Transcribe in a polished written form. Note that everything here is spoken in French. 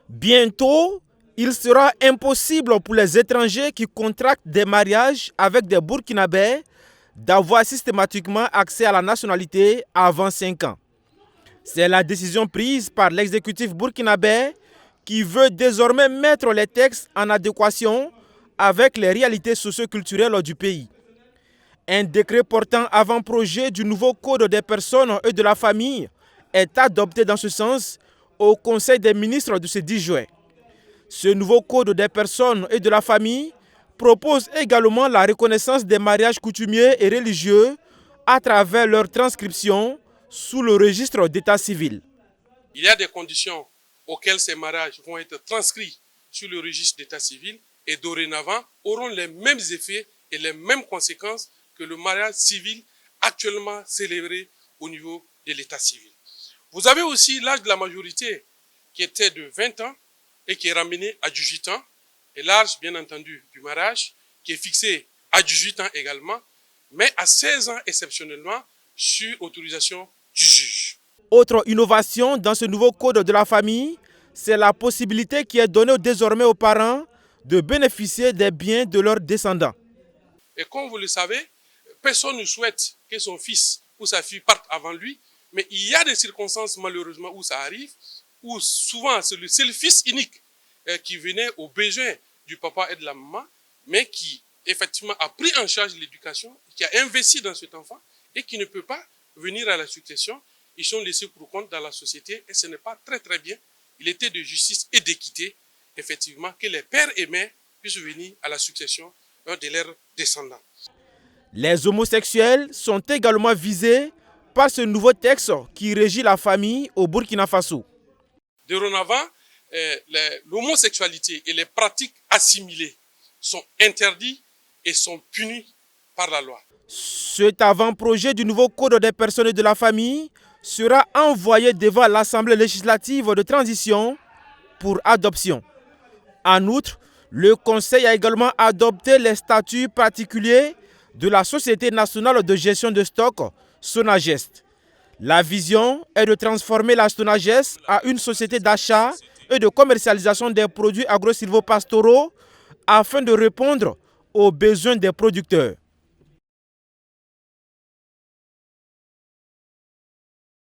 Bientôt, il sera impossible pour les étrangers qui contractent des mariages avec des Burkinabés d'avoir systématiquement accès à la nationalité avant 5 ans. C'est la décision prise par l'exécutif burkinabé qui veut désormais mettre les textes en adéquation avec les réalités socio-culturelles du pays. Un décret portant avant-projet du nouveau code des personnes et de la famille est adopté dans ce sens au Conseil des ministres de ce 10 juin. Ce nouveau code des personnes et de la famille propose également la reconnaissance des mariages coutumiers et religieux à travers leur transcription sous le registre d'état civil. Il y a des conditions auxquelles ces mariages vont être transcrits sur le registre d'état civil et dorénavant auront les mêmes effets et les mêmes conséquences que le mariage civil actuellement célébré au niveau de l'état civil. Vous avez aussi l'âge de la majorité qui était de 20 ans et qui est ramené à 18 ans, et l'âge bien entendu du mariage qui est fixé à 18 ans également, mais à 16 ans exceptionnellement sur autorisation du juge. Autre innovation dans ce nouveau code de la famille, c'est la possibilité qui est donnée désormais aux parents de bénéficier des biens de leurs descendants. Et comme vous le savez, personne ne souhaite que son fils ou sa fille parte avant lui, mais il y a des circonstances malheureusement où ça arrive, où souvent c'est le seul fils unique qui venait aux besoins du papa et de la maman, mais qui effectivement a pris en charge l'éducation, qui a investi dans cet enfant et qui ne peut pas venir à la succession. Ils sont laissés pour compte dans la société et ce n'est pas très très bien. Il était de justice et d'équité, effectivement, que les pères et mères puissent venir à la succession de leurs descendants. Les homosexuels sont également visés par ce nouveau texte qui régit la famille au Burkina Faso. Dorénavant, l'homosexualité et les pratiques assimilées sont interdits et sont punis par la loi. Cet avant-projet du nouveau code des personnes et de la famille sera envoyé devant l'Assemblée législative de transition pour adoption. En outre, le Conseil a également adopté les statuts particuliers de la Société nationale de gestion de stock, Sonagest. La vision est de transformer la Sonagest en une société d'achat et de commercialisation des produits agro-silvopastoraux afin de répondre aux besoins des producteurs.